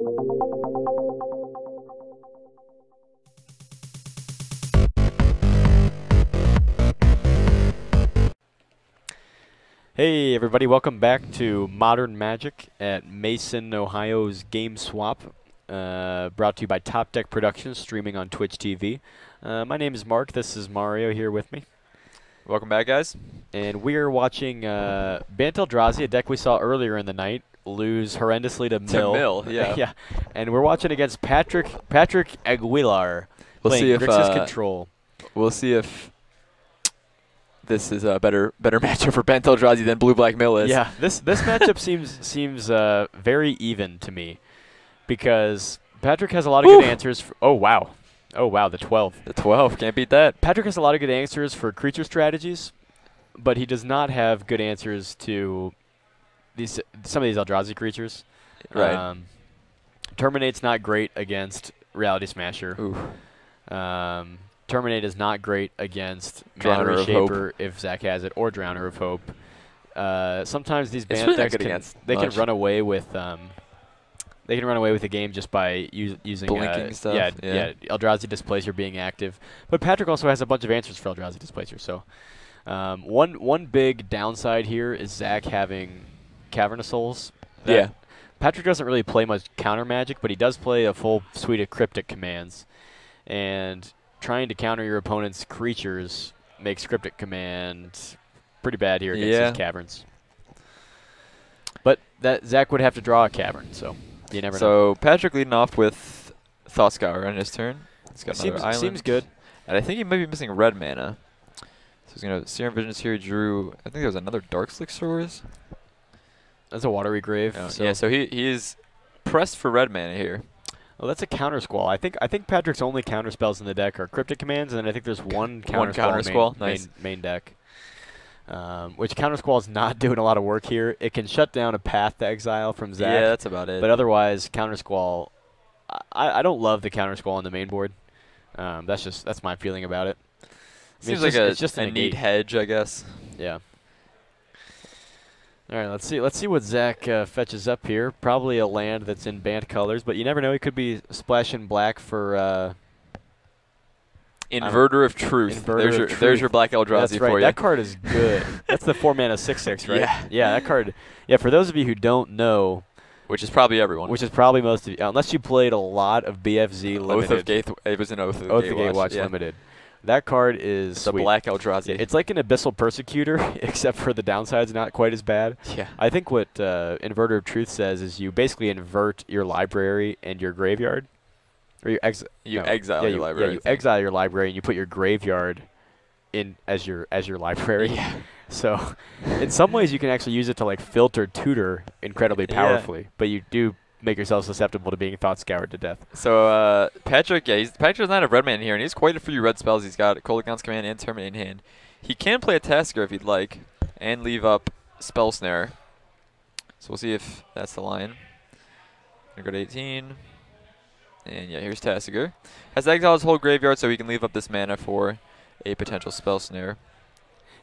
Hey everybody, welcome back to Modern Magic at Mason, Ohio's GameSwap, brought to you by Top Deck Productions, streaming on Twitch TV. My name is Mark, this is Mario here with me. Welcome back, guys. And we are watching Bant Eldrazi, a deck we saw earlier in the night, lose horrendously to Mill. To Mill, yeah. Yeah. And we're watching against Patrick Aguilar, We'll playing see if Grixis Control. We'll see if this is a better matchup for Bant Eldrazi than Blue-Black Mill is. Yeah, this matchup seems very even to me, because Patrick has a lot of good answers. Oh wow, the 12. The 12, can't beat that. Patrick has a lot of good answers for creature strategies, but he does not have good answers to some of these Eldrazi creatures. Right. Terminate's not great against Reality Smasher. Ooh. Terminate is not great against Drowner Mana of Hope. Reshaper if Zach has it, or Drowner of Hope. Sometimes these It's Bant really not decks good against can much. run away with the game just by using Blinking stuff. Yeah, Eldrazi Displacer being active. But Patrick also has a bunch of answers for Eldrazi Displacer. So one big downside here is Zach having Cavernous Souls. Yeah. Patrick doesn't really play much counter magic, but he does play a full suite of cryptic commands. And trying to counter your opponent's creatures makes Cryptic Command pretty bad here against his caverns. But Zach would have to draw a cavern, so you never know. So Patrick leading off with Thought Scour on his turn. He's got another island. Seems good. And I think he might be missing red mana. So he's going to Serum Visions here. He drew, I think there was another Darkslick Shores. That's a Watery Grave. Oh, so yeah, so he is pressed for red mana here. Well, that's a counter squall. I think Patrick's only counter spells in the deck are cryptic commands, and then I think there's one counter squall main deck. Which counter squall is not doing a lot of work here. It can shut down a Path to Exile from Zach. Yeah, that's about it. But otherwise, counter squall. I don't love the counter squall on the main board. That's my feeling about it. Seems like it's just a neat hedge, I guess. Yeah. All right, let's see what Zach fetches up here. Probably a land that's in Bant colors, but you never know. He could be splashing black for Inverter of Truth. There's your black Eldrazi That's right. for you. That card is good. That's the 4-mana 6/6, right? Yeah. Yeah, that card. Yeah, for those of you who don't know, which is probably everyone. which is probably most of you, unless you played a lot of BFZ Limited. It was an Oath of Oath of Gatewatch Limited. That card is the sweet. black Eldrazi. It's like an Abyssal Persecutor, except for the downside's not quite as bad. Yeah. I think what Inverter of Truth says is you basically invert your library and your graveyard. Or you exile your library. Yeah, you exile your library and you put your graveyard in as your library. Yeah. So in some ways you can actually use it to like filter tutor incredibly powerfully, but you do make yourself susceptible to being thought scoured to death. So Patrick does not have red mana here, and he's quite a few red spells. He's got Coligons Command and Terminate in hand. He can play a Tasker if he'd like, and leave up Spell Snare. So we'll see if that's the line. Gonna go to 18. And yeah, here's Tasker. Has to exile his whole graveyard so he can leave up this mana for a potential Spell Snare.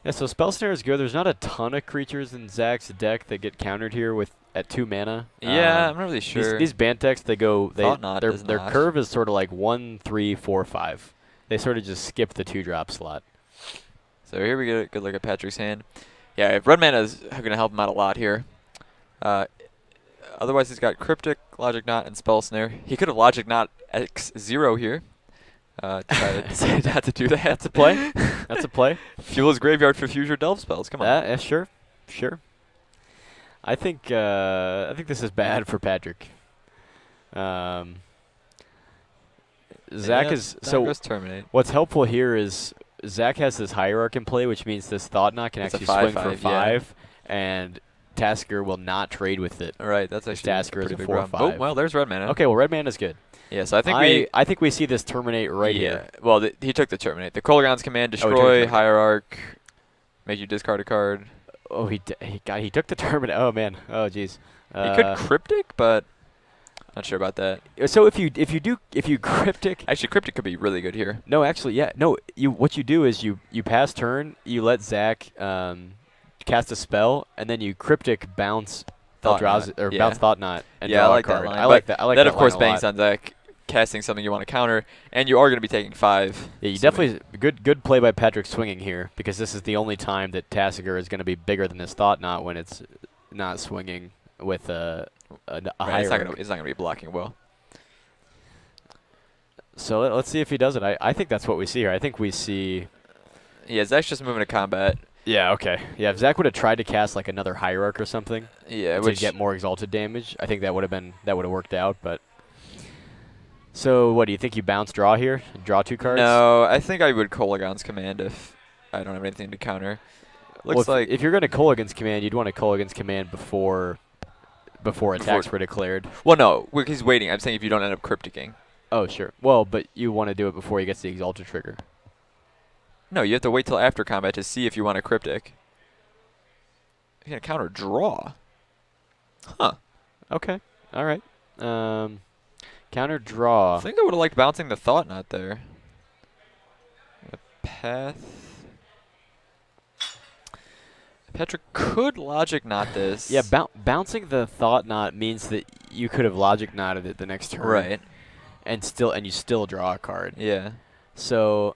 Yeah, so Spell Snare is good. There's not a ton of creatures in Zach's deck that get countered here at 2 mana. Yeah, I'm not really sure. These Bant decks, their not. curve is sort of like 1, 3, 4, 5. They sort of just skip the 2-drop slot. So here we get a good look at Patrick's hand. Yeah, red mana is going to help him out a lot here. Otherwise, he's got Cryptic, Logic Knot, and Spell Snare. He could have Logic Knot X0 here. Decided not to do that. That's a play. That's a play. Fuel his graveyard for future Delve spells. Come on. Yeah, sure. I think this is bad for Patrick. Zach is so. Terminate. What's helpful here is Zach has this Hierarch in play, which means this Thought Knot can actually swing for 5, and Tasker will not trade with it. All right, that's actually Tasker is a 4/5. Oh well, there's red mana. Okay, well red mana is good. Yeah, so I think we see this terminate right here. Well, he took the Terminate. The Coligons Command, destroy, Hierarch, make you discard a card. Oh, he took the terminate. Oh man. Oh jeez. He could Cryptic, but not sure about that. So if you Cryptic, actually Cryptic could be really good here. No, actually, yeah. No, what you do is you pass turn, you let Zach cast a spell, and then you Cryptic bounce Eldrazi or yeah. bounce Thought Knot and Yeah, draw I like a card. that line. I like that. I like that. that Of course, line a bangs lot. on deck, casting something you want to counter, and you are going to be taking 5. Yeah, you definitely good play by Patrick swinging here, because this is the only time that Tasigur is going to be bigger than his Thought Knot when it's not swinging with a Right, higher. it's not going to be blocking well. So let's see if he does it. I think that's what we see here. I think we see. Yeah, Zach's just moving to combat. Yeah. Okay. Yeah. If Zach would have tried to cast like another Hierarch or something, Yeah, to get more exalted damage, I think that would have worked out. But so what do you think? You bounce draw here, draw 2 cards. No, I think I would Kolaghan's Command if I don't have anything to counter. Looks well, like if you're going to Kolaghan's Command, you'd want to Kolaghan's Command before attacks were declared. Well, no, he's waiting. I'm saying if you don't end up crypticking. Oh, sure. Well, but you want to do it before he gets the exalted trigger. No, you have to wait till after combat to see if you want a cryptic. You're going to counter draw. Huh. Okay. All right. Counter draw. I think I would have liked bouncing the Thought Knot there. The path. Patrick could Logic Knot this. Yeah, bouncing the Thought Knot means that you could have Logic Knotted it the next turn. Right. And you still draw a card. Yeah. So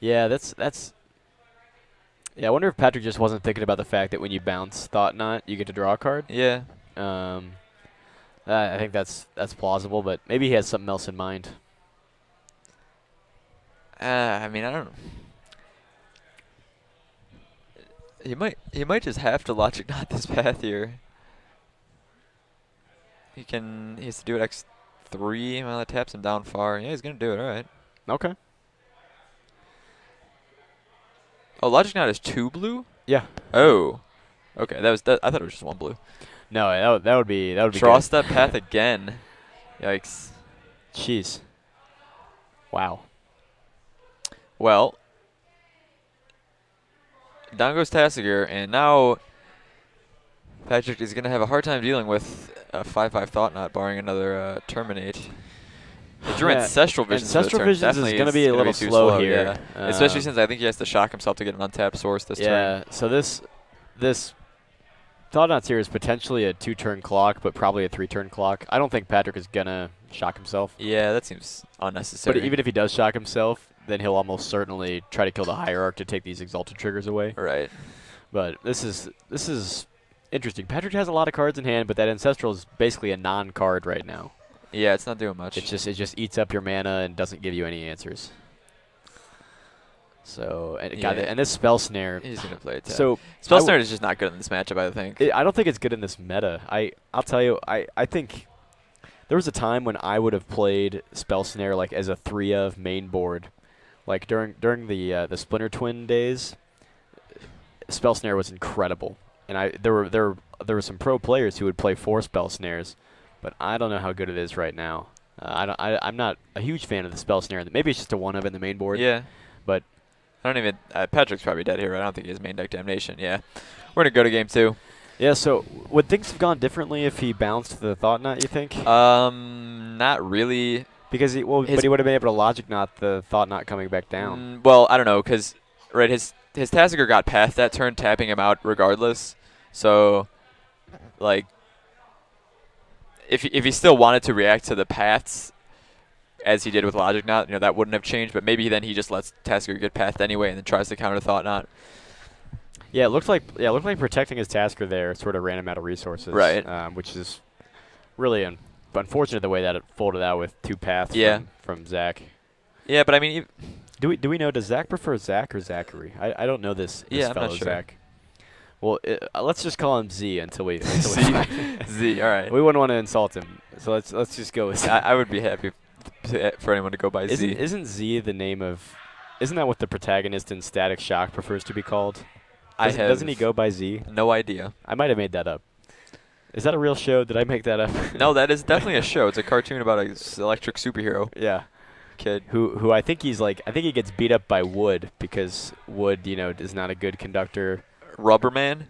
yeah, that's yeah, I wonder if Patrick just wasn't thinking about the fact that when you bounce Thought Knot, you get to draw a card. Yeah. I think that's plausible, but maybe he has something else in mind. I mean, I don't know. He might just have to Logic Knot this path here. He has to do it X3. Well, that taps him down far. Yeah, he's gonna do it. All right. Okay. Oh, Logic Knot is 2 blue. Yeah. Oh. Okay, I thought it was just 1 blue. No, that would be Draw good. step path again. Yikes. Jeez. Wow. Well, down goes Tasigur, and now Patrick is going to have a hard time dealing with a 5/5 Thought Knot, barring another Terminate. If you're Ancestral Visions, Ancestral Visions is going to be a little slow here. Yeah. Especially since I think he has to shock himself to get an untapped source this turn. Yeah, so this Thought Knot here is potentially a 2-turn clock, but probably a 3-turn clock. I don't think Patrick is going to shock himself. Yeah, that seems unnecessary. But even if he does shock himself, then he'll almost certainly try to kill the Hierarch to take these exalted triggers away. Right. But this is interesting. Patrick has a lot of cards in hand, but that Ancestral is basically a non-card right now. Yeah, it's not doing much. It just eats up your mana and doesn't give you any answers. So and this Spell Snare. He's gonna play it. So Spell Snare is just not good in this matchup, I think. I don't think it's good in this meta. I'll tell you. I think there was a time when I would have played Spell Snare like as a 3-of main board, like during the Splinter Twin days. Spell Snare was incredible, and there were some pro players who would play 4 Spell Snares, but I don't know how good it is right now. I'm not a huge fan of the Spell Snare. Maybe it's just a 1-of in the main board. Yeah. But I don't even. Patrick's probably dead here. Right? I don't think he has main deck Damnation. Yeah. We're gonna go to game 2. Yeah. So would things have gone differently if he bounced the Thought Knot? You think? Not really. Because he would have been able to Logic Knot the Thought Knot coming back down. Well, I don't know, because his Tasigur got past that turn, tapping him out regardless. So, like, if he still wanted to react to the paths as he did with Logic Knot, that wouldn't have changed. But maybe then he just lets Tasigur get pathed anyway, and then tries to counter Thought Knot. Yeah, it looked like protecting his Tasigur there sort of ran him out of resources. Right. Which is really unfortunate the way that it folded out with 2 paths from Zach. Yeah, but I mean, do we know, does Zach prefer Zach or Zachary? I don't know this I'm fellow not sure. Zach. Well, let's just call him Z until we Z. All right. We wouldn't want to insult him, so let's just go with Z. I would be happy for anyone to go by Z. Isn't Z the name of? Isn't that what the protagonist in Static Shock prefers to be called? Doesn't he go by Z? No idea. I might have made that up. Is that a real show? Did I make that up? No, that is definitely a show. It's a cartoon about an electric superhero. Yeah. Kid. Who I think he gets beat up by Wood because Wood, is not a good conductor. Rubberman?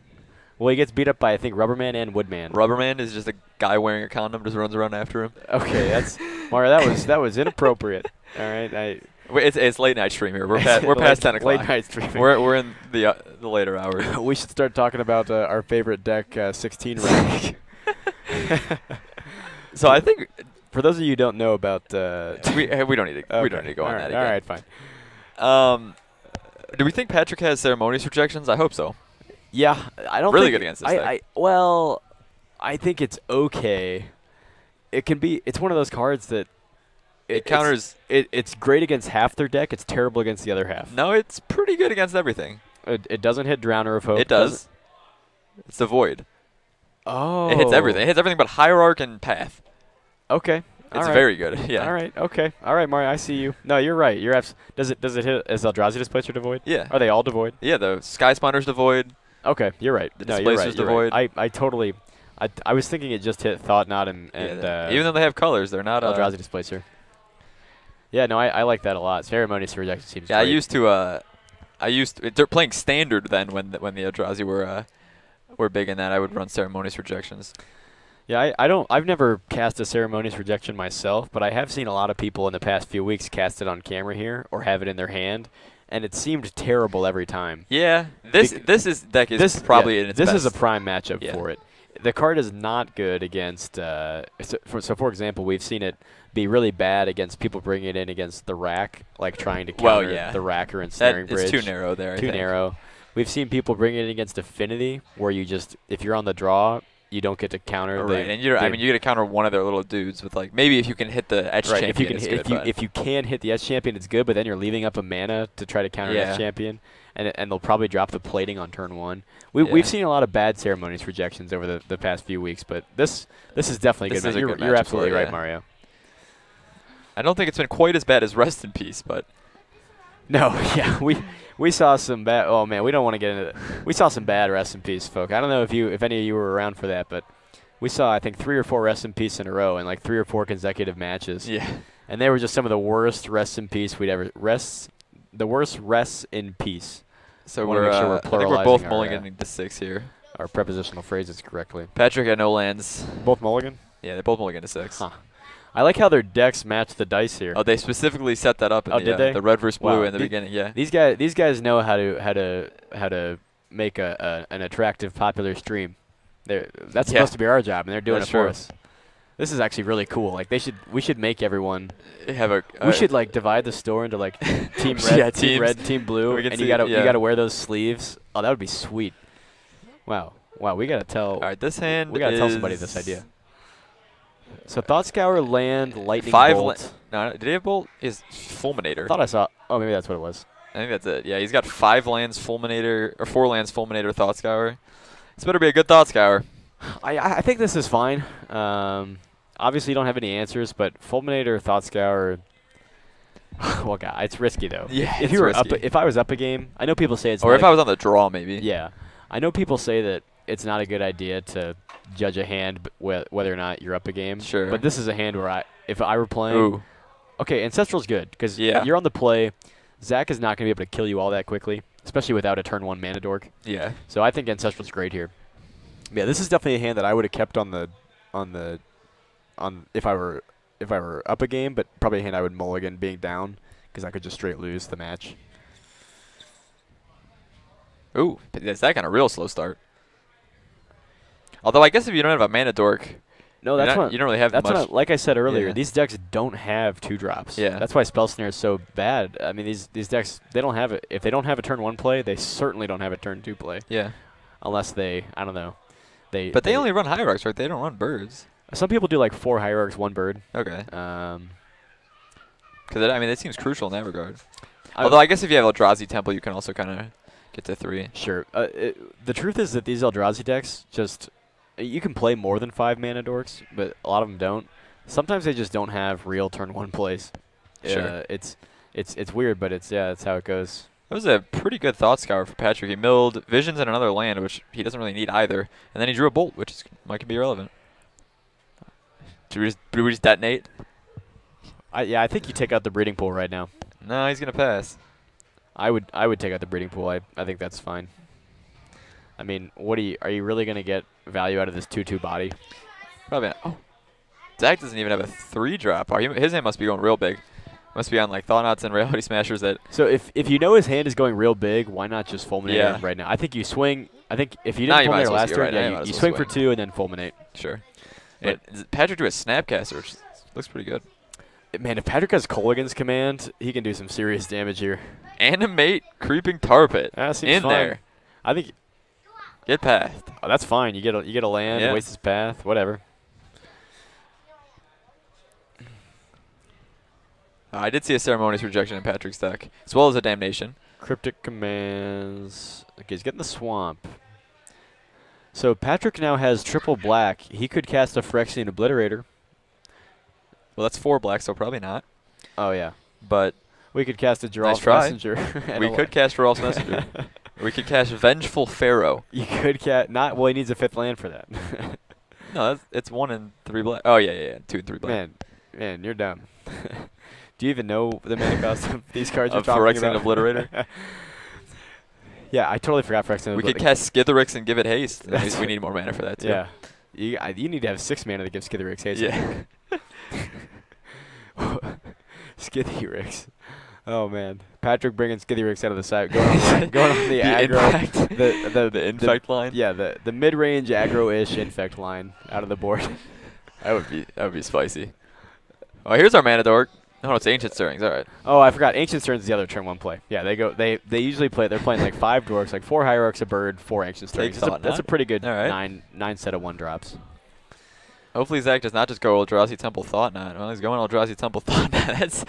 Well, he gets beat up by, I think, Rubberman and Woodman. Rubberman is just a guy wearing a condom, just runs around after him. Okay, Mario, that was inappropriate. All right. It's late night stream here. We're past 10 o'clock. Late night streaming. We're in the later hours. We should start talking about our favorite deck, 16 rank. So I think for those of you who don't know about, we don't need to we don't need to go on that again. All right, fine. Do we think Patrick has ceremonious rejections? I hope so. Yeah, I don't really think good against this deck. Well, I think it's okay. It can be. It's one of those cards that it counters. It's great against half their deck. It's terrible against the other half. No, it's pretty good against everything. It doesn't hit Drowner of Hope. It does. It's the Void. Oh. It hits everything. It hits everything but Hierarch and Path. Okay. It's very good. Yeah. All right. Okay. All right, Mario. I see you. No, you're right. You're does it hit as Eldrazi Displacer devoid? Yeah. Are they all devoid? Yeah. The Sky Sponder's devoid. Okay. You're right. The no, you're right. Displacer's devoid. Right. I totally. I was thinking it just hit Thought Knot and even though they have colors, they're not Eldrazi Displacer. Yeah. No, I like that a lot. Ceremonious Rejection seems. Yeah. Great. I used to. They're playing Standard then when the Eldrazi were big in that. I would run Ceremonious Rejections. Yeah, I've never cast a Ceremonious Rejection myself, but I have seen a lot of people in the past few weeks cast it on camera here or have it in their hand, and it seemed terrible every time. Yeah, this deck is probably in its best. This is a prime matchup for it. The card is not good against. So for example, we've seen it be really bad against people bringing it in against the Rack, like trying to counter the Racker and Snaring Bridge. It's too narrow there. Too narrow. We've seen people bring it in against Affinity, where you just if you're on the draw. You don't get to counter. Right, and you get to counter one of their little dudes with like maybe if you can hit the Etch Champion. If you can hit the Etch Champion, it's good. But then you're leaving up a mana to try to counter the Etch Champion, and they'll probably drop the plating on turn one. We've seen a lot of bad Ceremonious Rejections over the past few weeks, but this is definitely good. You're absolutely right, Mario. I don't think it's been quite as bad as Rest in Peace, but no, yeah, we saw some bad. Oh man, we don't want to get into it. We saw some bad Rest in Peace, folk. I don't know if any of you were around for that, but we saw I think 3 or 4 Rest in Peace in a row in like 3 or 4 consecutive matches. Yeah, and they were just some of the worst Rest in Peace we'd ever the worst Rests in Peace. So we're I think we're both mulliganing to 6 here. Our prepositional phrases correctly. Patrick had no lands. Both mulligan? Yeah, they both mulligan to 6. Huh. I like how their decks match the dice here. Oh, they specifically set that up in the red versus blue in the beginning. Yeah, these guys know how to make an attractive, popular stream. That's supposed to be our job, and they're doing it for us. This is actually really cool. Like we should make everyone have we should like divide the store into like team red, team red, team blue, and you gotta wear those sleeves. Oh, that would be sweet. Wow, we gotta tell. All right, this hand. We gotta tell somebody this idea. So Thoughtscour, land, lightning bolt. No, did he have bolt? Is Fulminator? I thought I saw. Oh, maybe that's what it was. I think that's it. Yeah, he's got 5 lands Fulminator or 4 lands Fulminator Thoughtscour. This better be a good Thoughtscour. I think this is fine. Obviously, you don't have any answers, but Fulminator Thoughtscour. Well, God, it's risky though. Yeah, if you were up, if I was up a game, I know people say it's. Or if I was on the draw, maybe. Yeah, I know people say that it's not a good idea to judge a hand whether or not you're up a game. Sure. But this is a hand where if I were playing. Ooh. Okay, Ancestral's good because you're on the play. Zach is not going to be able to kill you all that quickly, especially without a turn 1 mana dork. Yeah. So I think Ancestral's great here. Yeah, this is definitely a hand that I would have kept on if I were up a game, but probably a hand I would mulligan being down because I could just straight lose the match. Ooh, Zach got a real slow start. Although I guess if you don't have a mana dork, you don't really have much. Like I said earlier, these decks don't have 2-drops. Yeah. That's why Spell Snare is so bad. I mean, these decks, they don't have it. If they don't have a turn 1 play, they certainly don't have a turn 2 play. Yeah. Unless I don't know. But they only run Hierarchs, right? They don't run birds. Some people do like 4 Hierarchs, 1 bird. Okay. Because it seems crucial in that regard. Although I guess if you have Eldrazi Temple, you can also kind of get to 3. Sure. The truth is that these Eldrazi decks you can play more than 5 mana dorks, but a lot of them don't. Sometimes they just don't have real turn 1 plays. Sure. It's weird, but that's how it goes. That was a pretty good Thoughtscour for Patrick. He milled Visions and another land, which he doesn't really need either, and then he drew a Bolt, which might be irrelevant. Did we just detonate? I think you take out the breeding pool right now. No, he's gonna pass. I would take out the breeding pool. I think that's fine. I mean, are you really gonna get value out of this 2/2 body? Probably not. Oh, Zach doesn't even have a 3-drop. His hand must be going real big. Must be on like Thought-Knots and Reality Smashers that. So if you know his hand is going real big, why not just fulminate it right now? I think you swing. I think if you didn't fulminate last turn, you swing for 2 and then fulminate. Sure. Patrick do a Snapcaster, which looks pretty good. Man, if Patrick has Kolaghan's command, he can do some serious damage here. Animate Creeping Tar Pit in fine. There. I think. Get pathed. Oh, that's fine. You get a land, waste his path, whatever. I did see a Ceremonious Rejection in Patrick's deck, as well as a Damnation. Cryptic commands. Okay, he's getting the Swamp. So Patrick now has triple black. He could cast a Phyrexian Obliterator. Well, that's 4 black, so probably not. Oh, yeah. But we could cast a Geralf's Messenger. We could cast Geralf's Messenger. We could cast Vengeful Pharaoh. You could cast well, he needs a 5th land for that. No, it's 1 and 3 black. Oh, yeah. 2 and 3 black. Man, you're dumb. Do you even know the mana cost of these cards you're talking about? Phyrexian Obliterator? Yeah, I totally forgot Phyrexian Obliterator. We could cast Skitherix and give it haste. We need more mana for that, too. Yeah. You need to have 6 mana to give Skitherix haste. Yeah. Skitherix. Oh, man. Patrick bringing Skitherix out of the side. Going on the aggro. The infect line? Yeah, the mid-range aggro-ish infect line out of the board. That would be spicy. Oh, here's our mana dork. Oh, it's Ancient Stirrings. All right. Oh, I forgot. Ancient Stirrings is the other turn 1 play. Yeah, they usually play. They're playing like 5 dorks, like 4 Hierarchs, a bird, 4 Ancient Stirrings. That's a pretty good 9 set of 1 drops. Hopefully Zach does not just go Eldrazi Temple Thought-Knot. Well, he's going Eldrazi Temple Thought-Knot. That's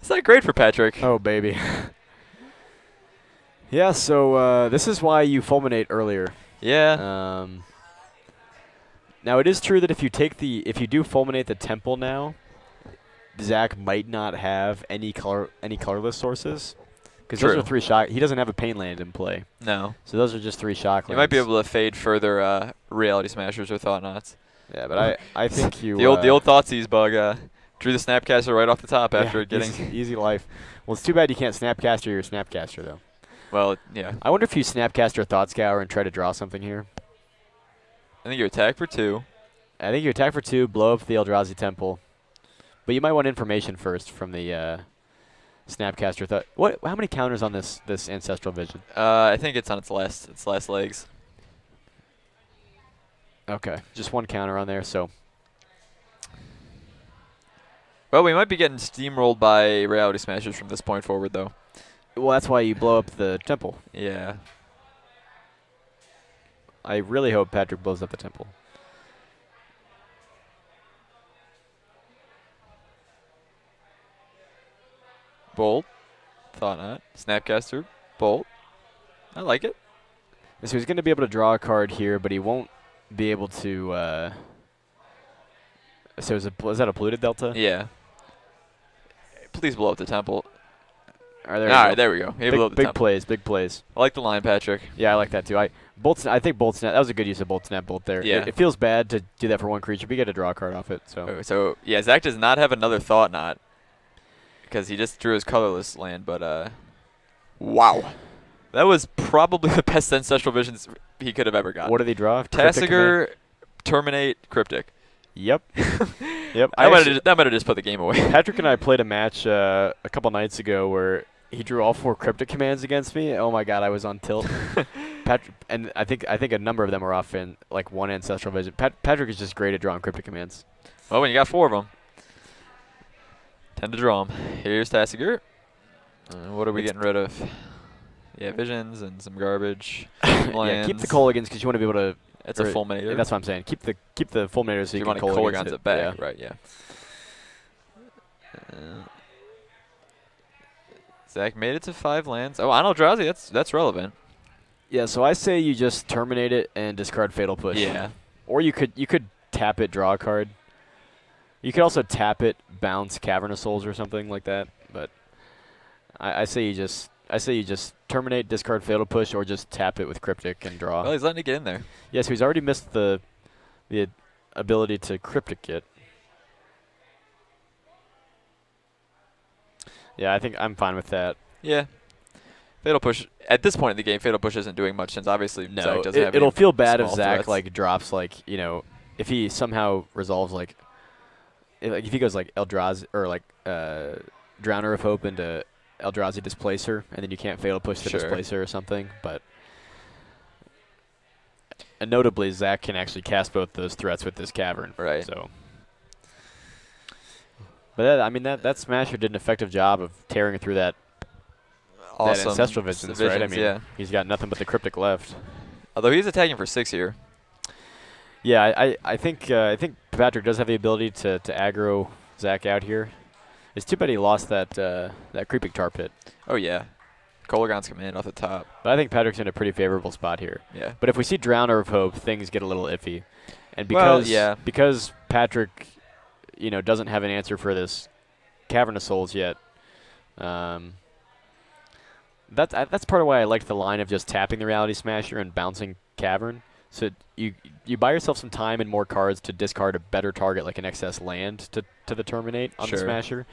not great for Patrick. Oh, baby. Yeah, so this is why you fulminate earlier. Yeah. Now, it is true that if you do fulminate the Temple now, Zach might not have any colorless sources. Because those are 3 shock. He doesn't have a pain land in play. No. So those are just 3 shock lands. You might be able to fade further Reality Smashers or Thought-Knots. Yeah, but I think you... the old Thoughtseize bug drew the Snapcaster right off the top after getting... Easy life. Well, it's too bad you can't Snapcaster your Snapcaster, though. Well, yeah. I wonder if you Snapcaster Thought Scour and try to draw something here. I think you attack for 2. I think you attack for 2, blow up the Eldrazi Temple. But you might want information first from the Snapcaster Thought. How many counters on this Ancestral Vision? I think it's on its last legs. Okay, just 1 counter on there, so. Well, we might be getting steamrolled by Reality Smashers from this point forward, though. Well, that's why you blow up the Temple. Yeah. I really hope Patrick blows up the Temple. Bolt. Thought-Knot. Snapcaster. Bolt. I like it. So he's going to be able to draw a card here, but he won't be able to... So is that a polluted delta? Yeah. Please blow up the Temple. All right, there we go. Big plays, big plays. I like the line, Patrick. Yeah, I like that too. I think Bolt Snap. That was a good use of Bolt Snap Bolt there. Yeah. It feels bad to do that for 1 creature, but you get to draw a card off it. So yeah, Zach does not have another Thought-Knot because he just drew his colorless land. But wow, that was probably the best Ancestral Visions he could have ever got. What did he draw? Tasigur, Terminate, Cryptic. Yep. Yep. That might have just put the game away. Patrick and I played a match a couple nights ago where he drew all 4 Cryptic commands against me. Oh my God, I was on tilt. Patrick, and I think a number of them are off in like 1 Ancestral Vision. Patrick is just great at drawing Cryptic commands. Well, when you got 4 of them, tend to draw them. Here's Tasigur. What are we getting rid of? Yeah, visions and some garbage. Yeah, keep the Kolaghan's because you want to be able to. It's a fulminator. That's what I'm saying. Keep the fulminator so you can Kolaghan's it back. Yeah. Right, yeah. Zach made it to 5 lands. Oh, on Eldrazi, that's relevant. Yeah, so I say you just terminate it and discard Fatal Push. Yeah. Or you could tap it, draw a card. You could also tap it, bounce Cavernous Souls or something like that. But I say you just terminate, discard Fatal Push, or just tap it with Cryptic and draw. Well, he's letting it get in there. Yeah, so he's already missed the ability to Cryptic it. Yeah, I think I'm fine with that. Yeah. Fatal Push, at this point in the game, Fatal Push isn't doing much since obviously Zach doesn't have it'll feel bad if small Zach threats. like drops like, you know, if he somehow resolves like if he goes like Eldrazi or like Drowner of Hope into Eldrazi Displacer, and then you can't fatal push the Displacer or something. But and notably, Zach can actually cast both those threats with this Cavern. Right. So, but I mean that Smasher did an effective job of tearing through that. Awesome. That Ancestral Visions, right? I mean, yeah. He's got nothing but the Cryptic left. Although he's attacking for 6 here. Yeah, I think Patrick does have the ability to aggro Zach out here. It's too bad he lost that Creeping Tar Pit. Oh yeah, Kolaghan's command off the top. But I think Patrick's in a pretty favorable spot here. Yeah. But if we see Drowner of Hope, things get a little iffy, and because Patrick, doesn't have an answer for this Cavern of Souls yet. That's part of why I liked the line of just tapping the Reality Smasher and bouncing Cavern. So you buy yourself some time and more cards to discard a better target like an excess land to the Terminate on the Smasher.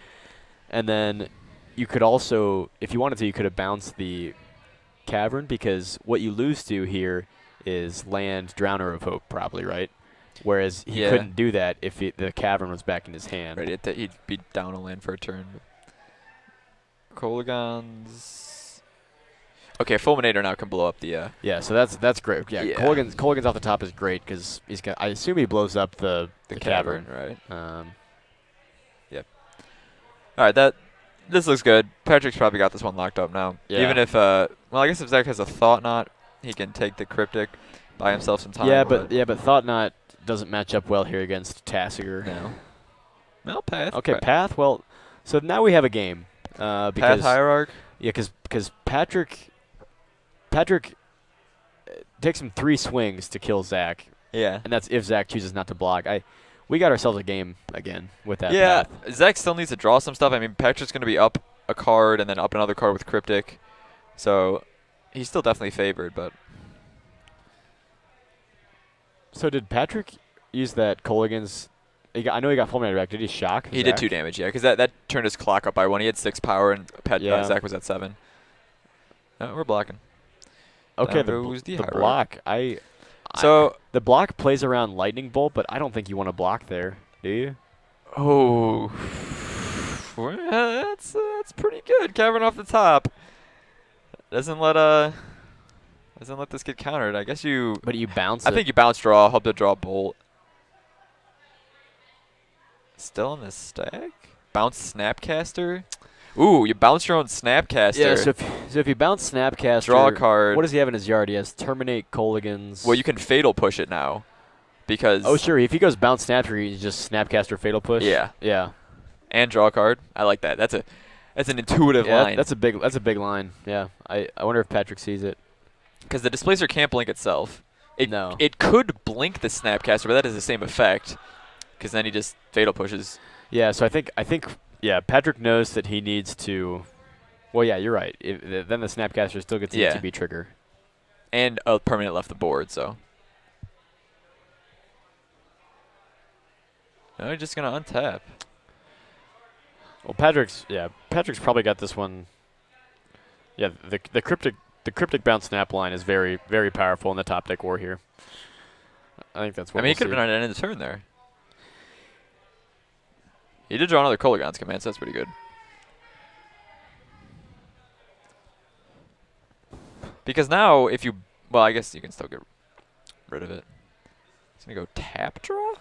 And then you could also, if you wanted to, you could have bounced the Cavern, because what you lose to here is land Drowner of Hope probably, right? Whereas he couldn't do that if the Cavern was back in his hand. Right, he'd be down a land for a turn. Kolaghan's... Okay, Fulminator now can blow up the. Yeah, so that's great. Yeah, Kolaghan's off the top is great because he's got. I assume he blows up the Cavern, right? Yep. All right, this looks good. Patrick's probably got this one locked up now. Yeah. Even if I guess if Zach has a Thought Knot, he can take the Cryptic, buy himself some time. Yeah, but Thought Knot doesn't match up well here against Tasigur. No. Well, Path. Okay, Path. Well, so now we have a game. Because Path Hierarch. Yeah, because Patrick takes him 3 swings to kill Zach. Yeah. And that's if Zach chooses not to block. We got ourselves a game again with that. Yeah, Path. Zach still needs to draw some stuff. I mean, Patrick's going to be up a card and then up another card with Cryptic. So he's still definitely favored, but. So did Patrick use that Kolaghan's? I know he got Fulminator back. Did he shock? He did 2 damage, yeah, because that turned his clock up by 1. He had 6 power, and Zach was at 7. No, we're blocking. Okay, the block. The block plays around Lightning Bolt, but I don't think you want to block there, do you? Oh, that's pretty good. Cavern off the top doesn't let this get countered. I guess you. But you bounce. I think you bounce draw. Hope to draw Bolt. Still in the stack. Bounce Snapcaster. Ooh, you bounce your own Snapcaster. Yeah, so if you bounce Snapcaster, draw a card. What does he have in his yard? He has Terminate Kolaghan's. Well, you can Fatal Push it now, because. Oh sure, if he goes bounce Snapcaster, he's just Snapcaster Fatal Push. Yeah. Yeah. And draw a card. I like that. That's an intuitive line. That's a big line. Yeah. I wonder if Patrick sees it. Because the Displacer can't blink itself. No. It could blink the Snapcaster, but that has the same effect. Because then he just Fatal Pushes. Yeah. So I think. Yeah, Patrick knows that he needs to. Well, yeah, you're right. Then the Snapcaster still gets an ETB trigger. And a permanent left the board, so. No, you're just gonna untap. Well, Patrick's probably got this one. Yeah, the cryptic bounce snap line is very, very powerful in the top deck war here. I think that's what. I mean, he could have been on the end of the turn there. He did draw another Kolaghan's command, so that's pretty good. Because now, if you... Well, I guess you can still get rid of it. He's going to go tap draw?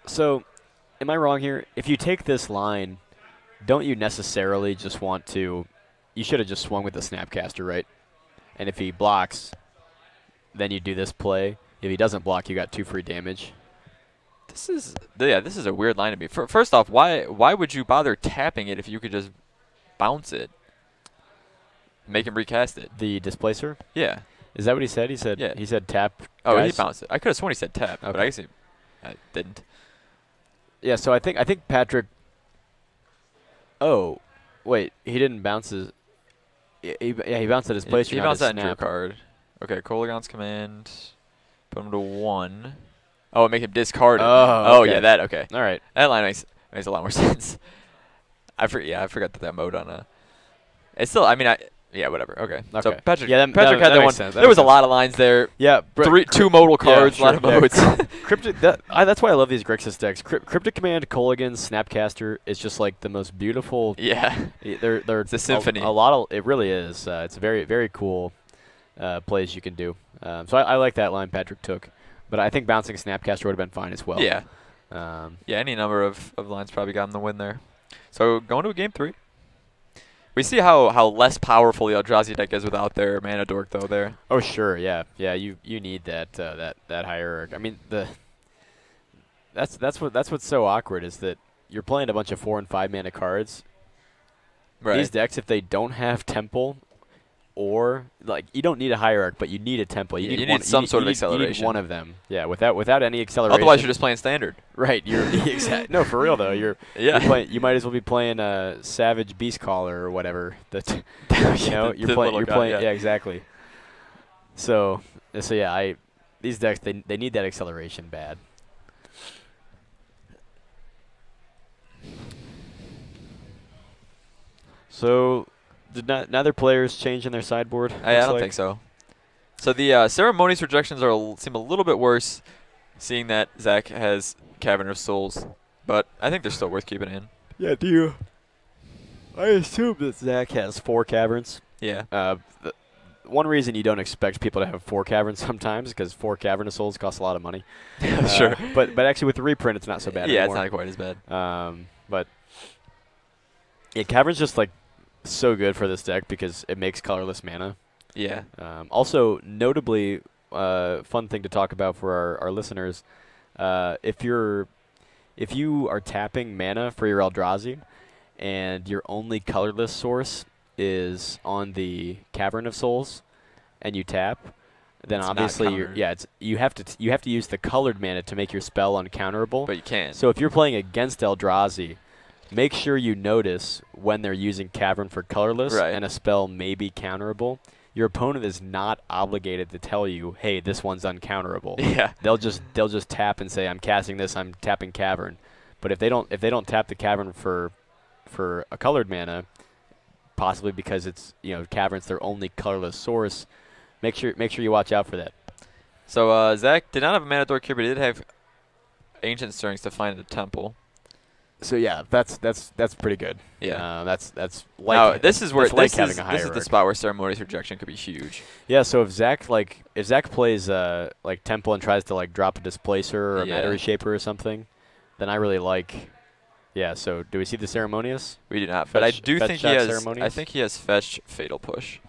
So, am I wrong here? If you take this line, don't you necessarily just want to... You should have just swung with the Snapcaster, right? And if he blocks, then you do this play. If he doesn't block, you got 2 free damage. This is a weird line to me. First off, why would you bother tapping it if you could just bounce it? Make him recast it. The Displacer? Yeah. Is that what he said? He said he said tap. Oh, guys. he bounced it. I could have sworn he said tap, but I guess he didn't. Yeah, so I think Patrick. Oh, wait, he didn't bounce his. He bounced the Displacer. He bounced that and drew a card. Okay, Kolaghan's command. Put him to 1. Oh, make him discard it. Oh, okay. Yeah, that, okay. All right. That line makes a lot more sense. I forgot that mode on a... It's still, I mean, Yeah, whatever. Okay. Okay. So Patrick, Yeah, Patrick had that one. makes sense. There was a lot of lines there. Yeah, Two modal cards, a lot of modes. Cryptic. That's why I love these Grixis decks. Cryptic Command, Kolaghan, Snapcaster is just like the most beautiful. Yeah. They're it's a symphony. A lot of it really is. It's very very cool plays you can do. So I like that line Patrick took, but I think bouncing Snapcaster would have been fine as well. Yeah. Yeah, any number of lines probably got him the win there. So going to a game 3. We see how less powerful the Eldrazi deck is without their mana dork though there. Oh sure, yeah. You need that that hierarch. I mean that's what's so awkward is that you're playing a bunch of 4 and 5 mana cards. Right. These decks, if they don't have Temple, or like you don't need a hierarch, but you need a Temple. You need some sort of acceleration. You need one of them. Yeah, without any acceleration. Otherwise, you're just playing standard. Right. You're no, for real though. You're you might as well be playing a Savage Beastcaller or whatever. That you're playing. Yeah, exactly. So yeah, these decks they need that acceleration bad. So, did neither players change in their sideboard? I don't think so. So the Ceremonious rejections seem a little bit worse, seeing that Zach has Cavern of Souls, but I think they're still worth keeping in. Yeah, do you? I assume that Zach has 4 caverns. Yeah. One reason you don't expect people to have 4 caverns sometimes because 4 Cavern of Souls cost a lot of money. Sure. But actually with the reprint, it's not so bad anymore. It's not quite as bad. But yeah, Cavern's just like so good for this deck because it makes colorless mana. Yeah. Also, notably, fun thing to talk about for our listeners, if you are tapping mana for your Eldrazi, and your only colorless source is on the Cavern of Souls, and you tap, then it's obviously you have to use the colored mana to make your spell uncounterable. But you can't. So if you're playing against Eldrazi, make sure you notice when they're using Cavern for colorless and a spell may be counterable. Your opponent is not obligated to tell you, hey, this one's uncounterable. Yeah. They'll just tap and say, I'm casting this, I'm tapping Cavern. But if they don't tap the Cavern for a colored mana, possibly because it's Cavern's their only colorless source, make sure you watch out for that. So Zach did not have a mana dork here, but he did have Ancient Stirrings to find the temple. So yeah, that's pretty good. Yeah, that's like this is where this is the spot where Ceremonious rejection could be huge. Yeah, so if Zach plays like Temple and tries to like drop a Displacer or a Matter Reshaper or something, then I really like. Yeah, so do we see the Ceremonious? We do not, but I do think he has. I think he has Fetch, Fatal Push.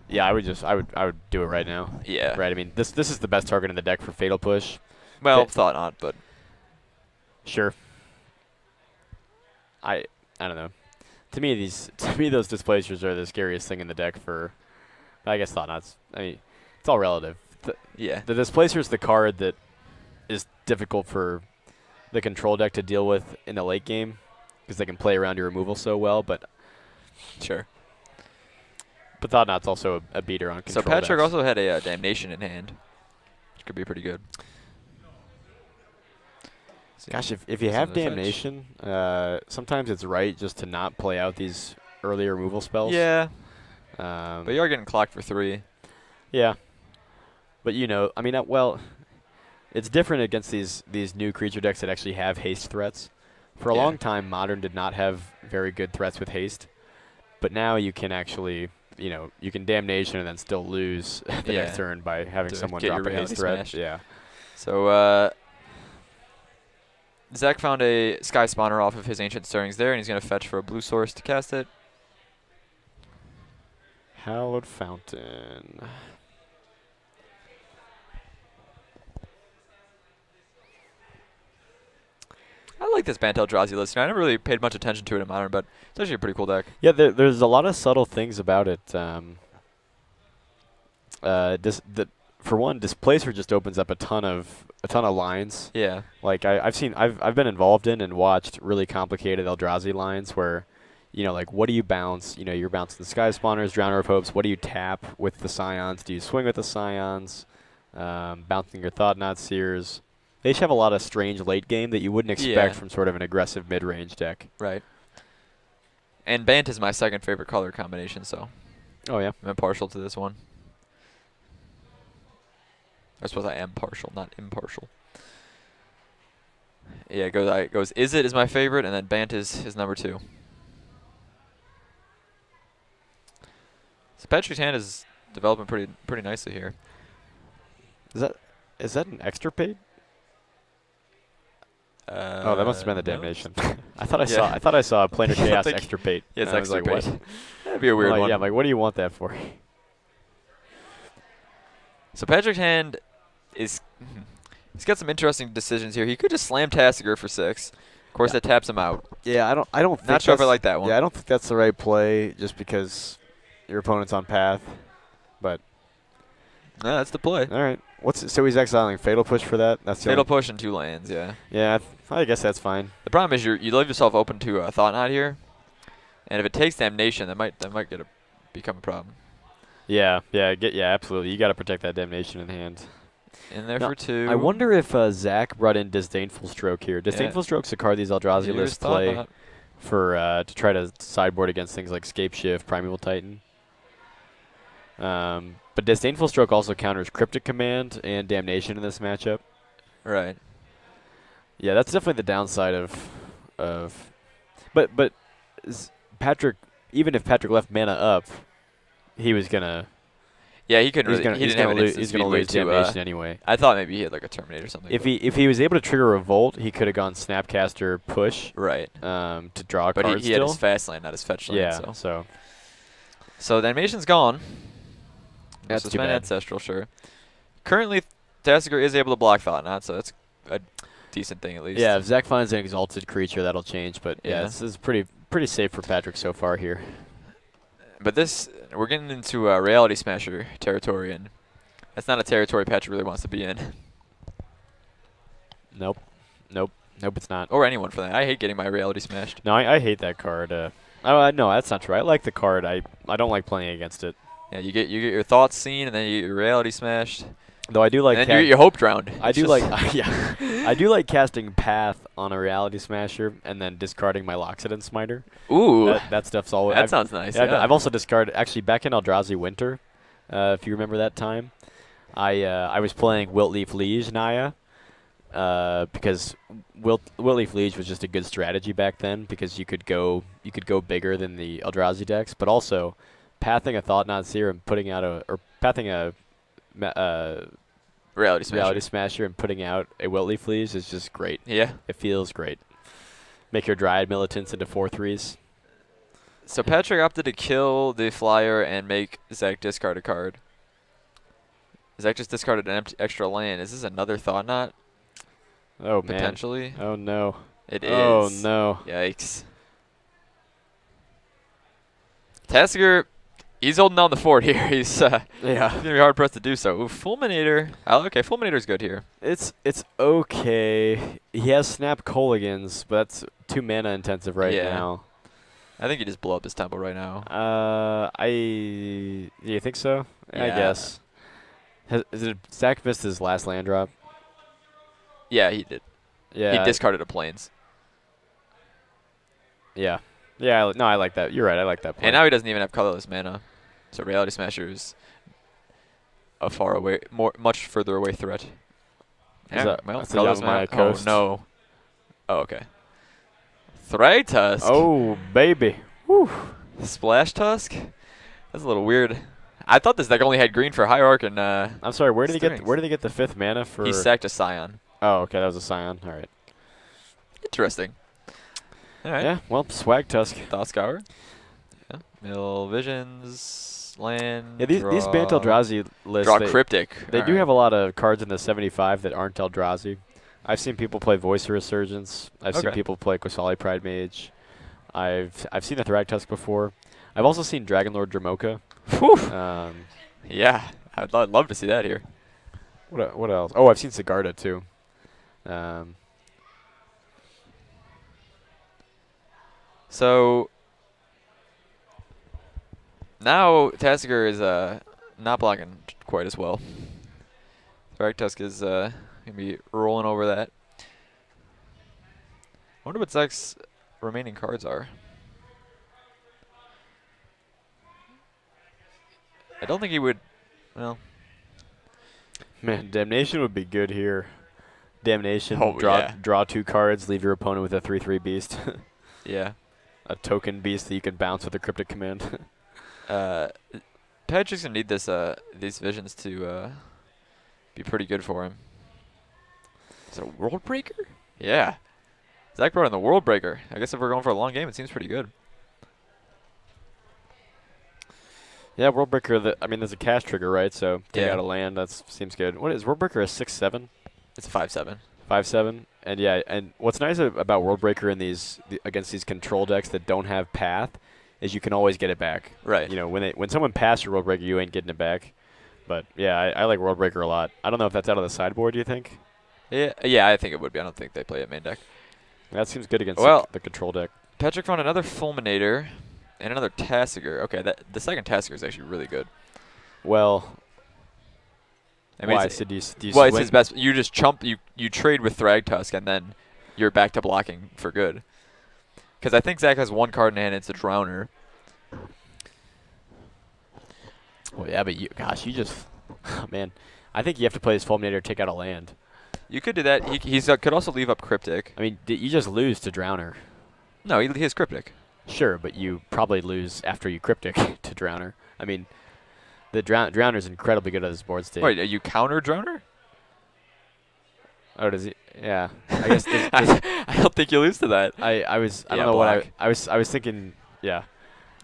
Yeah, I would do it right now. Yeah. Right. I mean, this is the best target in the deck for Fatal Push. Well, thought not, but sure. I don't know. To me, those Displacers are the scariest thing in the deck for. I guess thought nots. I mean, it's all relative. The Displacer is the card that is difficult for the control deck to deal with in the late game because they can play around your removal so well. But sure. But Thought Knot's also a beater on control. So Patrick decks. also had a Damnation in hand, which could be pretty good. Gosh, if you have Damnation, sometimes it's right just to not play out these early removal spells. Yeah. But you are getting clocked for 3. Yeah. But I mean, well, it's different against these new creature decks that actually have haste threats. For a long time, Modern did not have very good threats with haste. But now you can actually, you can Damnation and then still lose the next turn by having someone drop a haste threat. Smash. Yeah. So, Zach found a Sky Spawner off of his Ancient Stirrings there, and he's going to fetch for a blue source to cast it. Hallowed Fountain. I like this Bant Eldrazi list. I never really paid much attention to it in Modern, but it's actually a pretty cool deck. Yeah, there's a lot of subtle things about it. For one, Displacer just opens up a ton of lines. Yeah. Like I've been involved in and watched really complicated Eldrazi lines where, like what do you bounce? You're bouncing the Sky Spawners, Drowner of Hopes. What do you tap with the Scions? Do you swing with the Scions? Bouncing your Thought Knot Seers. They each have a lot of strange late game that you wouldn't expect from sort of an aggressive mid-range deck. Right. And Bant is my second favorite color combination, so Oh, yeah. I'm partial to this one. I suppose I am partial, not impartial. Yeah, it goes Is It is my favorite, and then Bant is number 2. So Patrick's hand is developing pretty nicely here. Is that an extirpate? Oh, that must have been the no. damnation. I thought I saw a planar chaos extirpate. Yeah, it's I was like, extirpate. what? That'd be a weird one. Yeah, I'm like, what do you want that for? So Patrick's hand is he's got some interesting decisions here. He could just slam Tassiger for 6. Of course, that taps him out. Yeah, I don't think Not sure if I like that one. Yeah, I don't think that's the right play just because your opponent's on path. But no, that's the play. all right. So he's exiling Fatal Push for that? That's the Fatal only Push and 2 lands, yeah. Yeah, I guess that's fine. The problem is you leave yourself open to a Thought Knot here, and if it takes Damnation, that might become a problem. Yeah, absolutely. You got to protect that damnation in hand. In there Now, for 2. I wonder if Zach brought in Disdainful Stroke here. Disdainful Stroke's a card these Eldrazi Here's lists Thought play Knot. for to try to sideboard against things like Scape Shift, Primeval Titan. But Disdainful Stroke also counters Cryptic Command and Damnation in this matchup. Right. Yeah, that's definitely the downside of. But Patrick, even if Patrick left mana up, he was gonna. Yeah, he couldn't He's really. gonna, He he's didn't have gonna an lose. instant He's gonna speed lose way to, damnation anyway. I thought maybe he had like a Terminate or something. If he was able to trigger Revolt, he could have gone Snapcaster Push. Right. To draw a But card he had still. his fast lane, not his fetch lane. Yeah. So the animation's gone. That's so too spend bad. Ancestral, sure. Currently, Tassiger is able to block Thought Knot, so that's a decent thing at least. Yeah, if Zach finds an exalted creature, that'll change. But yeah, Yeah. this is pretty safe for Patrick so far here. But we're getting into Reality Smasher territory, and that's not a territory Patrick really wants to be in. Nope, it's not. Or anyone for that. I hate getting my Reality Smashed. No, I hate that card. No, that's not true. I like the card. I don't like playing against it. Yeah, you get your thoughts seen, and then you get your Reality Smashed. Though I do like. And then you get your Hope Drowned. I do like. Yeah, I do like casting Path on a Reality Smasher and then discarding my Loxodon Smiter. Ooh, That stuff's always. that sounds nice. Yeah, Yeah. I've also discarded actually back in Eldrazi Winter, if you remember that time. I was playing Wiltleaf Liege Naya, because Wiltleaf Liege was just a good strategy back then because you could go bigger than the Eldrazi decks, but also pathing a Thought Knot Seer and putting out pathing a Reality Smasher and putting out a Wiltleaf Liege is just great. Yeah. It feels great. Make your Dryad Militants into 4/3s. So Patrick opted to kill the flyer and make Zach discard a card. Zach just discarded an extra land. Is this another Thought Knot? Oh, Potentially. man. Oh, no. It is. Oh, no. Yikes. Tassiger, he's holding down the fort here. He's Yeah. gonna be hard pressed to do so. Ooh, Fulminator. Okay, Fulminator's good here. It's okay. He has Snap Colligans, but that's too mana intensive right Yeah. now. I think he just blew up his tempo right now. You think so? I Yeah. guess. Is it Zach missed his last land drop? Yeah, he did. Yeah. He discarded a plains. Yeah. Yeah. No, I like that. You're right. I like that. Point. And now he doesn't even have colorless mana. So Reality Smasher is a much further away threat. Yeah, well, that's a colorless Yavimaya mana. Coast. Oh no. Oh, okay. Thrag Tusk. Oh, baby. Whew. Splash Tusk. That's a little weird. I thought this deck only had green for Hierarch and. I'm sorry. Where did he get the 5th mana for? He sacked a Scion. Oh, okay. That was a Scion. All right. Interesting. All right. Yeah. Well, Swag Tusk. Thought Scour. Yeah. Mill Visions. Land. Yeah. These Bant Eldrazi lists. Draw Cryptic. They do have a lot of cards in the 75 that aren't Eldrazi. I've seen people play Voice of Resurgence. I've seen people play Qasali Pride Mage. I've seen the Thrag Tusk before. I've also seen Dragonlord Dramoka. Whew. Yeah, I'd love to see that here. What else? Oh, I've seen Sigarda too. So now Tassiger is not blocking quite as well. Thrag Tusk is gonna be rolling over that. I wonder what Zach's remaining cards are. I don't think he would. Well, Man, Damnation would be good here. Damnation, Oh, yeah. draw 2 cards, leave your opponent with a 3/3 beast. yeah. A token beast that you can bounce with a cryptic command. Patrick's gonna need this these visions to be pretty good for him. Is it a World Breaker? Yeah. Zach brought in the World Breaker. I guess if we're going for a long game, it seems pretty good. Yeah, World Breaker. I mean, there's a cast trigger, right? So take Yeah. out a land. That seems good. What is World Breaker? A 6/7? It's a 5/7. 5/7. And yeah, and what's nice about World Breaker in against these control decks that don't have path is you can always get it back. Right. You know, when someone passes your World Breaker, you ain't getting it back. But yeah, I like World Breaker a lot. I don't know if that's out of the sideboard. Do you think? Yeah, I think it would be. I don't think they play it main deck. That seems good against the control deck. Patrick found another Fulminator and another Tasigur. Okay, the second Tasigur is actually really good. Well, I mean, why? it's, So do you well, it's swing? his best. You just chump. You trade with Thragtusk, and then you're back to blocking for good. Because I think Zach has 1 card in hand. It's a Drowner. Well, yeah, but you just, man, I think you have to play this Fulminator, take out a land. You could do that. He could also leave up Cryptic. I mean, you just lose to Drowner. No, he has Cryptic. Sure, but you probably lose after you Cryptic to Drowner. I mean, the Drowner's incredibly good at this board state. Wait, are you counter Drowner? Oh, does he? Yeah. I guess. I don't think you lose to that. I don't Yeah, know black. what I was thinking. Yeah.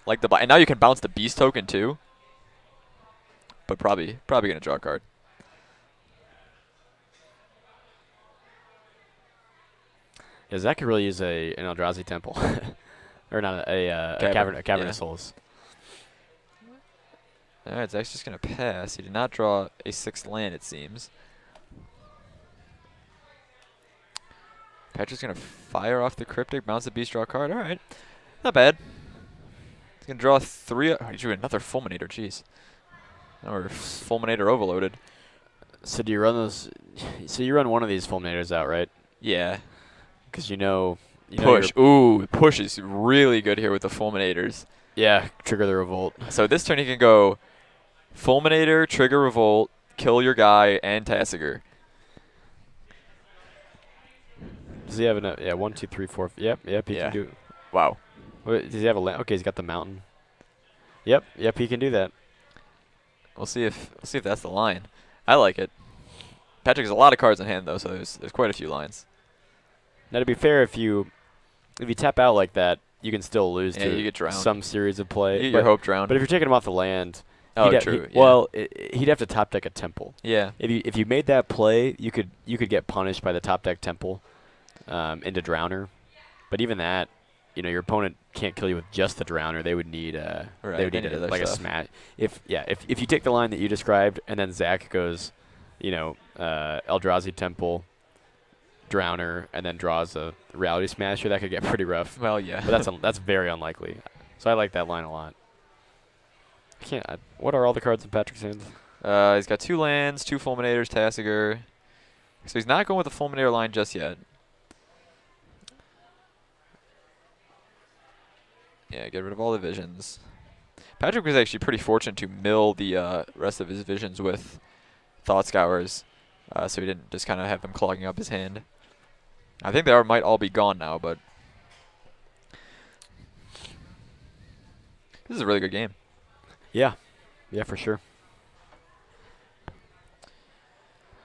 Like and now you can bounce the Beast token too. But probably gonna draw a card. Yeah, Zach could really use an Eldrazi Temple, or not a Cavern of Souls. All right, Zach's just gonna pass. He did not draw a 6th land, it seems. Patrick's gonna fire off the Cryptic, bounce the Beast, draw a card. All right, not bad. He's gonna draw 3. Oh, he drew another Fulminator. Jeez. Now we're Fulminator overloaded. So do you run those? So you run one of these Fulminators out, right? Yeah. Because you know Push. Ooh, push is really good here with the Fulminators. Yeah, trigger the revolt. So this turn he can go Fulminator, trigger revolt, kill your guy, and Tasigur. Does he have enough? Yeah, 1, 2, 3, 4. Yep, he can do. Wow. Does he have a land? Okay, he's got the mountain. Yep, he can do that. We'll see if that's the line. I like it. Patrick has a lot of cards in hand though, so there's quite a few lines. Now to be fair, if you tap out like that, you can still lose Yeah, to you get drowned. some series of play. You get your hope drowned. But if you're taking him off the land, Oh, true. Yeah. well, he'd have to top deck a temple. Yeah. If you made that play, you could get punished by the top deck temple into Drowner. But even that, your opponent can't kill you with just the Drowner. They would need Right, they would they need need other like a stuff. smash. If you take the line that you described and then Zach goes, Eldrazi Temple, Drowner, and then draws a Reality Smasher, that could get pretty rough. Well, yeah. But that's very unlikely. So I like that line a lot. What are all the cards in Patrick's hands? He's got 2 lands, 2 Fulminators, Tasigur. So he's not going with the Fulminator line just yet. Yeah, get rid of all the visions. Patrick was actually pretty fortunate to mill the rest of his visions with Thought Scours, so he didn't just kind of have them clogging up his hand. I think they might all be gone now, but this is a really good game. Yeah, for sure.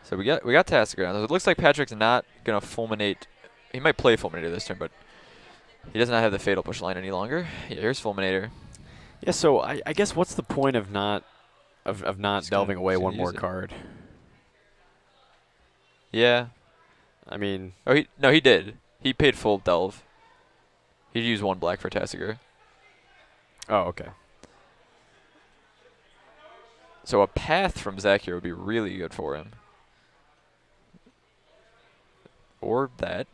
So we got Tasigur now. So it looks like Patrick's not gonna fulminate. He might play Fulminator this turn, but he does not have the Fatal Push line any longer. Yeah, here's Fulminator. Yeah, so I guess what's the point of not delving away one more use it. card? Yeah. I mean, he did. He paid full delve. He'd use 1 black for Tasigur. oh, okay. So a path from Zach here would be really good for him. Or that.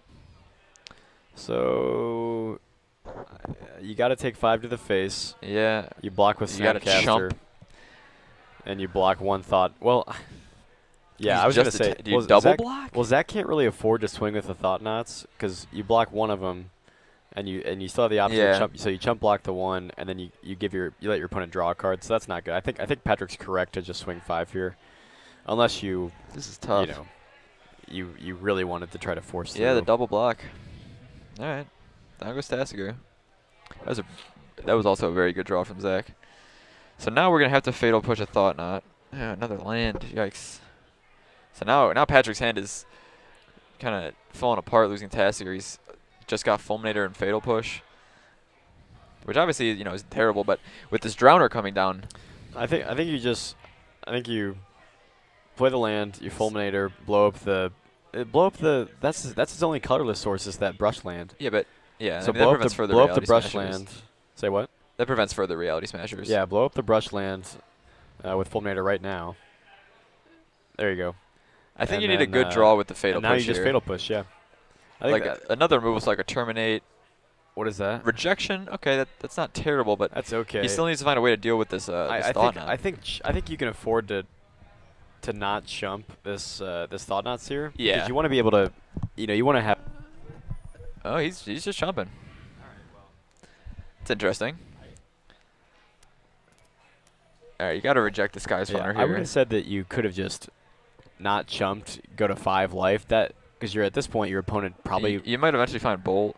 So you got to take 5 to the face. Yeah. You block with You gotta Snapcaster. chump. And you block 1 thought. Well, yeah, I was going to say. Do you double block? Well, Zach can't really afford to swing with the Thought Knots because you block one of them, and you still have the option Yeah. to chump. So you chump block the 1, and then you let your opponent draw a card. So that's not good. I think Patrick's correct to just swing 5 here, unless you This is tough. you know you really wanted to try to force. Yeah, the through. double block. All right, down goes Tasigur. That was also a very good draw from Zach. So now we're gonna have to fatal push a Thought Knot. Yeah, another land. Yikes. So now Patrick's hand is kind of falling apart, losing Tasigur. He's just got Fulminator and fatal push, which obviously is terrible. But with this Drowner coming down, I think you play the land, you Fulminator, blow up the. That's its only colorless source is that brush land. yeah, but yeah, So I mean, that prevents further blow up the reality brush smashers. land. Say what? That prevents further reality smashers. Yeah, blow up the brush land with Fulminator right now. There you go. I think And you need a then, good draw with the fatal and now push you just here. fatal push, yeah. I think Like another move was like a terminate what is that? rejection. Okay, that's not terrible, but That's okay. he still needs to find a way to deal with this. I Thought think Knot. I think you can afford to not chump this Thought Knots here. Yeah. Because you want to be able to, you want to have. Oh, he's just jumping. It's interesting. All right, you got to reject the Sky Spawner I would here. have said that you could have just not chumped, go to 5 life. That because you're at this point, your opponent probably. You might eventually find Bolt.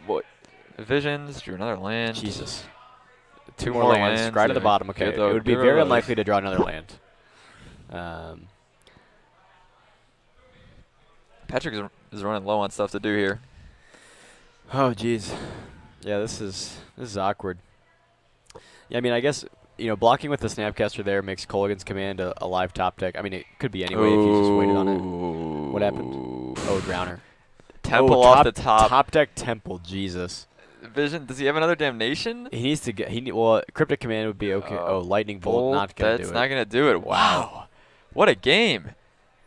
What? Visions, drew another land. Jesus. Two more more lands. lands. Right at the yeah. bottom. Okay. Good It though, would be good very though. unlikely to draw another land. Patrick is running low on stuff to do here. Oh, jeez. Yeah, this is awkward. Yeah, I mean, I guess blocking with the Snapcaster there makes Colligan's Command a live top deck. I mean, it could be anyway if you just waited on it. What happened? Oh, Drowner. Temple Oh, off the top. Top deck Temple. Jesus. Vision. Does he have another Damnation? He needs to get. Well, Cryptic Command would be okay. Lightning Bolt. Not gonna do it. That's not gonna do it. Wow. What a game.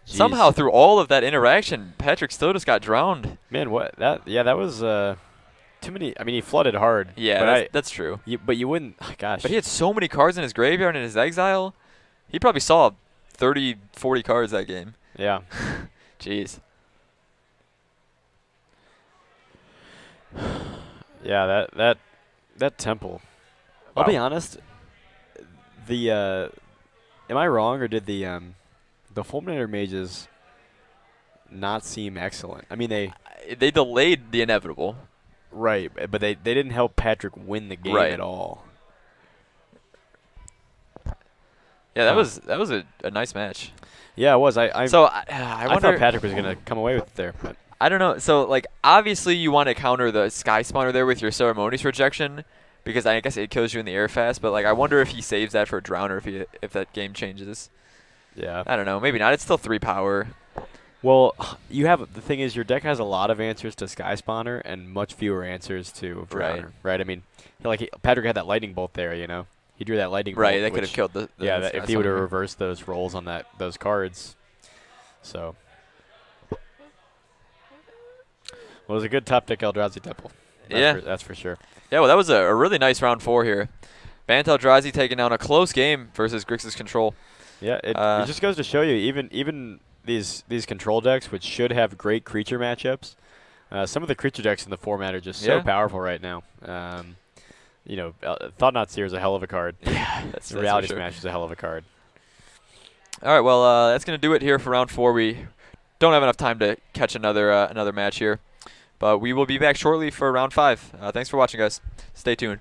Jeez. Somehow through all of that interaction, Patrick still just got drowned. Man, what that? Yeah, that was too many. I mean, he flooded hard. Yeah, but that's true. But you wouldn't. Gosh. But he had so many cards in his graveyard and in his exile. He probably saw 30, 40 cards that game. Yeah. Jeez. Yeah, that Temple. I'll be honest. The am I wrong or did the Fulminator mages not seem excellent? I mean They delayed the inevitable. right, but they didn't help Patrick win the game at all. Yeah, that was a nice match. Yeah, it was. I I thought wonder. Patrick was gonna come away with it there, but I don't know. So like obviously you want to counter the Sky Spawner there with your Ceremonious Rejection because I guess it kills you in the air fast. But like I wonder if he saves that for a Drowner if that game changes. yeah. I don't know. Maybe not. It's still 3 power. Well, you have the thing is your deck has a lot of answers to Sky Spawner and much fewer answers to Drowner, right? I mean, Patrick had that lightning bolt there, He drew that lightning bolt. Right. That could have killed the yeah, Sky if he would have Spawner. reversed those rolls on those cards. So, well, it was a good top deck Eldrazi Temple. That's for sure. Yeah, well, that was a really nice round 4 here. Bant Eldrazi taking down a close game versus Grixis Control. Yeah, it just goes to show you, even these control decks, which should have great creature matchups, some of the creature decks in the format are just so powerful right now. Thought Not Seer is a hell of a card. Yeah, that's Reality for sure. Smash is a hell of a card. All right, well, that's going to do it here for round 4. We don't have enough time to catch another match here, but we will be back shortly for round 5. Thanks for watching, guys. Stay tuned.